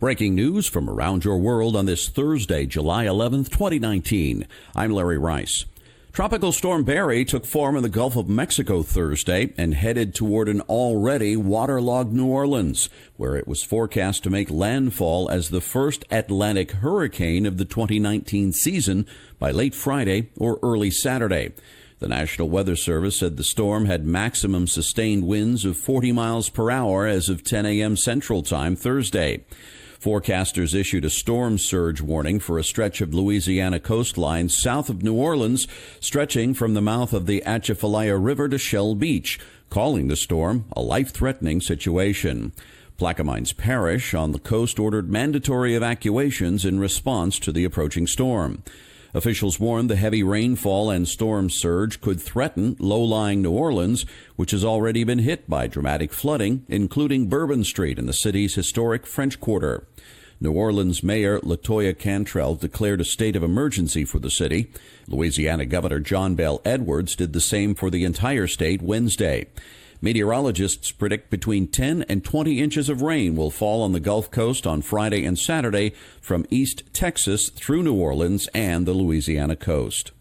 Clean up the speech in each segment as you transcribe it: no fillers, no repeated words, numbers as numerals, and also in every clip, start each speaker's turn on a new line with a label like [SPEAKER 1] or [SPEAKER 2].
[SPEAKER 1] Breaking news from around your world on this Thursday, July 11th, 2019. I'm Larry Rice. Tropical Storm Barry took form in the Gulf of Mexico Thursday and headed toward an already waterlogged New Orleans, where it was forecast to make landfall as the first Atlantic hurricane of the 2019 season by late Friday or early Saturday. The National Weather Service said the storm had maximum sustained winds of 40 miles per hour as of 10 a.m. Central Time Thursday. Forecasters issued a storm surge warning for a stretch of Louisiana coastline south of New Orleans, stretching from the mouth of the Atchafalaya River to Shell Beach, calling the storm a life-threatening situation. Plaquemines Parish on the coast ordered mandatory evacuations in response to the approaching storm. Officials warned the heavy rainfall and storm surge could threaten low-lying New Orleans, which has already been hit by dramatic flooding, including Bourbon Street in the city's historic French Quarter. New Orleans Mayor LaToya Cantrell declared a state of emergency for the city. Louisiana Governor John Bel Edwards did the same for the entire state Wednesday. Meteorologists predict between 10 and 20 inches of rain will fall on the Gulf Coast on Friday and Saturday from East Texas through New Orleans and the Louisiana coast.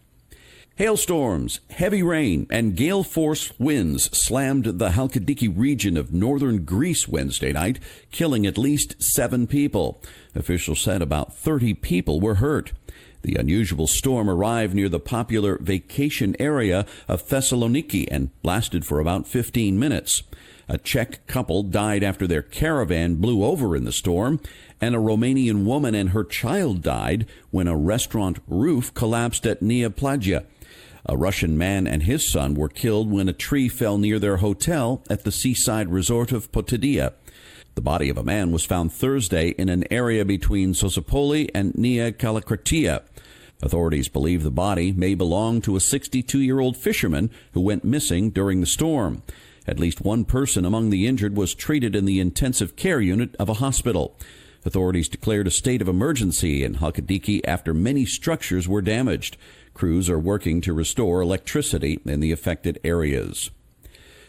[SPEAKER 1] Hailstorms, heavy rain, and gale-force winds slammed the Halkidiki region of northern Greece Wednesday night, killing at least 7 people. Officials said about 30 people were hurt. The unusual storm arrived near the popular vacation area of Thessaloniki and lasted for about 15 minutes. A Czech couple died after their caravan blew over in the storm, and a Romanian woman and her child died when a restaurant roof collapsed at Nia Plagia. A Russian man and his son were killed when a tree fell near their hotel at the seaside resort of Potidia. The body of a man was found Thursday in an area between Sosopoli and Nia Kalakratia. Authorities believe the body may belong to a 62-year-old fisherman who went missing during the storm. At least one person among the injured was treated in the intensive care unit of a hospital. Authorities declared a state of emergency in Halkidiki after many structures were damaged. Crews are working to restore electricity in the affected areas.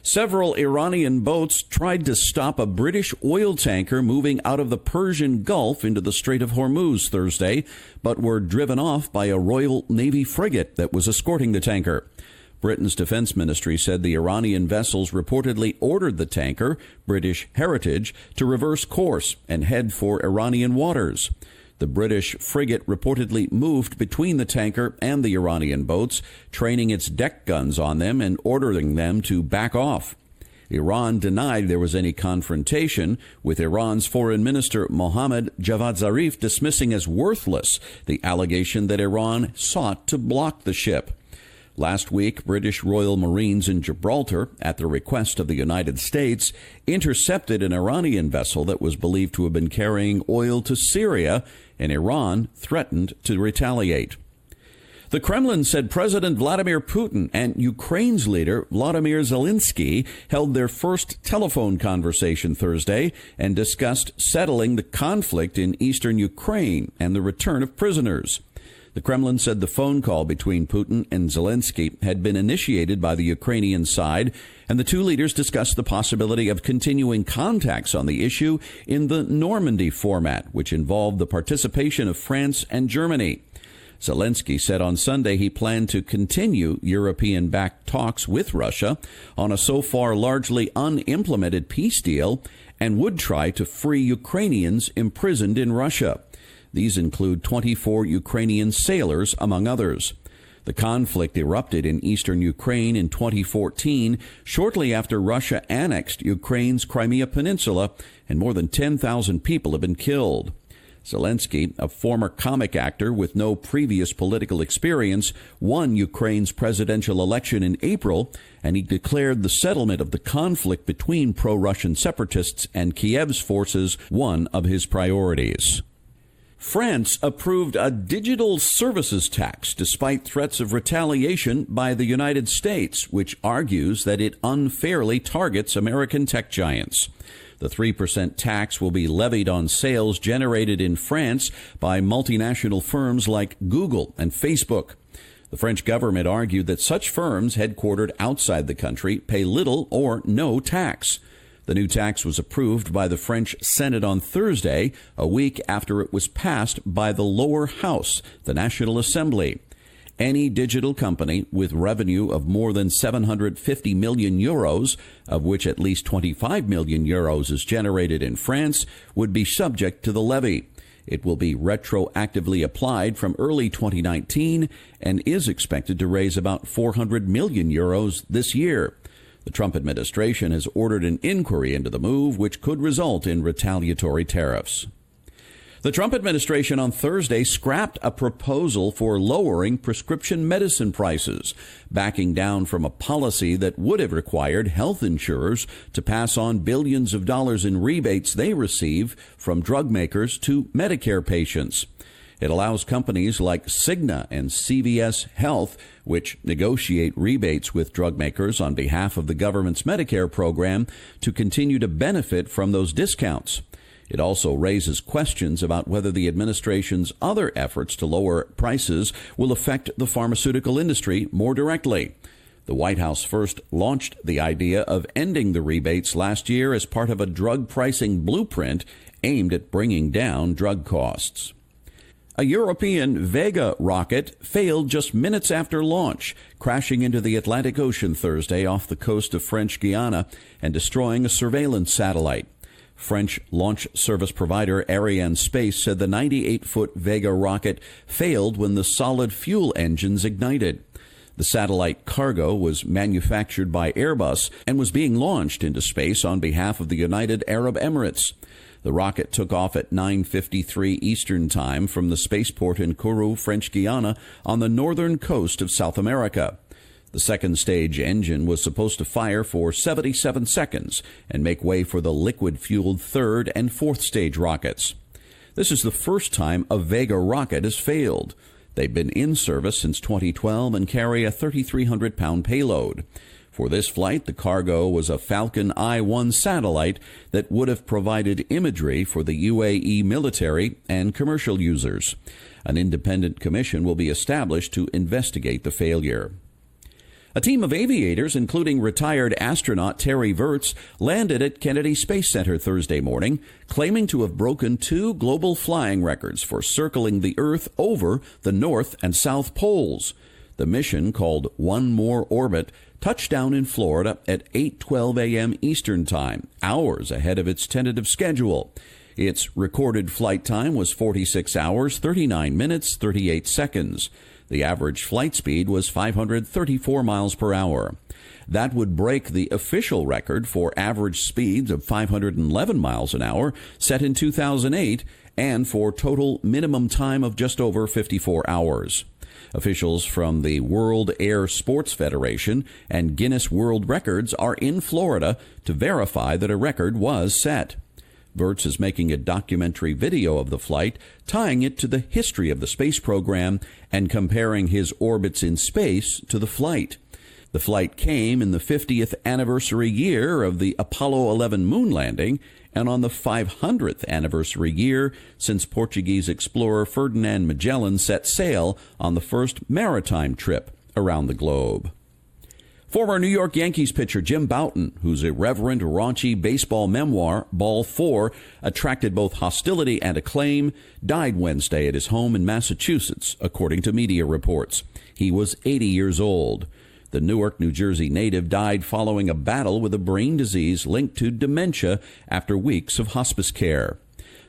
[SPEAKER 1] Several Iranian boats tried to stop a British oil tanker moving out of the Persian Gulf into the Strait of Hormuz Thursday, but were driven off by a Royal Navy frigate that was escorting the tanker. Britain's defense ministry said the Iranian vessels reportedly ordered the tanker, British Heritage, to reverse course and head for Iranian waters. The British frigate reportedly moved between the tanker and the Iranian boats, training its deck guns on them and ordering them to back off. Iran denied there was any confrontation, with Iran's Foreign Minister Mohammad Javad Zarif dismissing as worthless the allegation that Iran sought to block the ship. Last week, British Royal Marines in Gibraltar, at the request of the United States, intercepted an Iranian vessel that was believed to have been carrying oil to Syria, and Iran threatened to retaliate. The Kremlin said President Vladimir Putin and Ukraine's leader Volodymyr Zelensky held their first telephone conversation Thursday and discussed settling the conflict in eastern Ukraine and the return of prisoners. The Kremlin said the phone call between Putin and Zelensky had been initiated by the Ukrainian side, and the two leaders discussed the possibility of continuing contacts on the issue in the Normandy format, which involved the participation of France and Germany. Zelensky said on Sunday he planned to continue European-backed talks with Russia on a so far largely unimplemented peace deal and would try to free Ukrainians imprisoned in Russia. These include 24 Ukrainian sailors, among others. The conflict erupted in eastern Ukraine in 2014, shortly after Russia annexed Ukraine's Crimea Peninsula, and more than 10,000 people have been killed. Zelensky, a former comic actor with no previous political experience, won Ukraine's presidential election in April, and he declared the settlement of the conflict between pro-Russian separatists and Kiev's forces one of his priorities. France approved a digital services tax despite threats of retaliation by the United States, which argues that it unfairly targets American tech giants. The 3% tax will be levied on sales generated in France by multinational firms like Google and Facebook. The French government argued that such firms headquartered outside the country pay little or no tax. The new tax was approved by the French Senate on Thursday, a week after it was passed by the lower house, the National Assembly. Any digital company with revenue of more than 750 million euros, of which at least 25 million euros is generated in France, would be subject to the levy. It will be retroactively applied from early 2019 and is expected to raise about 400 million euros this year. The Trump administration has ordered an inquiry into the move, which could result in retaliatory tariffs. The Trump administration on Thursday scrapped a proposal for lowering prescription medicine prices, backing down from a policy that would have required health insurers to pass on billions of dollars in rebates they receive from drug makers to Medicare patients. It allows companies like Cigna and CVS Health, which negotiate rebates with drug makers on behalf of the government's Medicare program, to continue to benefit from those discounts. It also raises questions about whether the administration's other efforts to lower prices will affect the pharmaceutical industry more directly. The White House first launched the idea of ending the rebates last year as part of a drug pricing blueprint aimed at bringing down drug costs. A European Vega rocket failed just minutes after launch, crashing into the Atlantic Ocean Thursday off the coast of French Guiana and destroying a surveillance satellite. French launch service provider Arianespace said the 98-foot Vega rocket failed when the solid fuel engines ignited. The satellite cargo was manufactured by Airbus and was being launched into space on behalf of the United Arab Emirates. The rocket took off at 9:53 Eastern Time from the spaceport in Kourou, French Guiana, on the northern coast of South America. The second stage engine was supposed to fire for 77 seconds and make way for the liquid-fueled third and fourth stage rockets. This is the first time a Vega rocket has failed. They've been in service since 2012 and carry a 3,300-pound payload. For this flight, the cargo was a Falcon I-1 satellite that would have provided imagery for the UAE military and commercial users. An independent commission will be established to investigate the failure. A team of aviators, including retired astronaut Terry Virts, landed at Kennedy Space Center Thursday morning, claiming to have broken 2 global flying records for circling the Earth over the North and South Poles. The mission, called One More Orbit, touched down in Florida at 8:12 a.m. Eastern Time, hours ahead of its tentative schedule. Its recorded flight time was 46 hours, 39 minutes, 38 seconds. The average flight speed was 534 miles per hour. That would break the official record for average speeds of 511 miles an hour set in 2008 and for total minimum time of just over 54 hours. Officials from the World Air Sports Federation and Guinness World Records are in Florida to verify that a record was set. Virts is making a documentary video of the flight, tying it to the history of the space program and comparing his orbits in space to the flight. The flight came in the 50th anniversary year of the Apollo 11 moon landing and on the 500th anniversary year since Portuguese explorer Ferdinand Magellan set sail on the first maritime trip around the globe. Former New York Yankees pitcher Jim Bouton, whose irreverent, raunchy baseball memoir, Ball 4, attracted both hostility and acclaim, died Wednesday at his home in Massachusetts, according to media reports. He was 80 years old. The Newark, New Jersey native died following a battle with a brain disease linked to dementia after weeks of hospice care.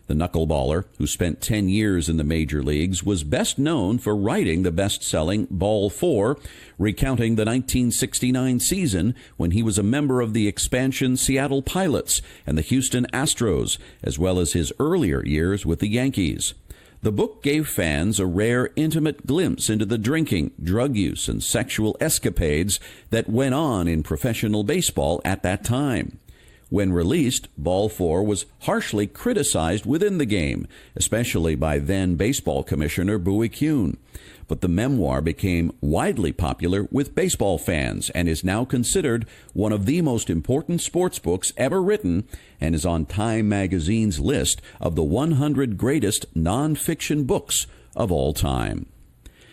[SPEAKER 1] The knuckleballer, who spent 10 years in the major leagues, was best known for writing the best-selling Ball 4, recounting the 1969 season when he was a member of the expansion Seattle Pilots and the Houston Astros, as well as his earlier years with the Yankees. The book gave fans a rare, intimate glimpse into the drinking, drug use, and sexual escapades that went on in professional baseball at that time. When released, Ball 4 was harshly criticized within the game, especially by then baseball commissioner Bowie Kuhn. But the memoir became widely popular with baseball fans and is now considered one of the most important sports books ever written and is on Time magazine's list of the 100 greatest nonfiction books of all time.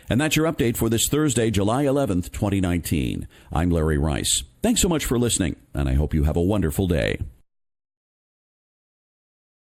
[SPEAKER 1] And that's your update for this Thursday, July 11th, 2019. I'm Larry Rice. Thanks so much for listening, and I hope you have a wonderful day.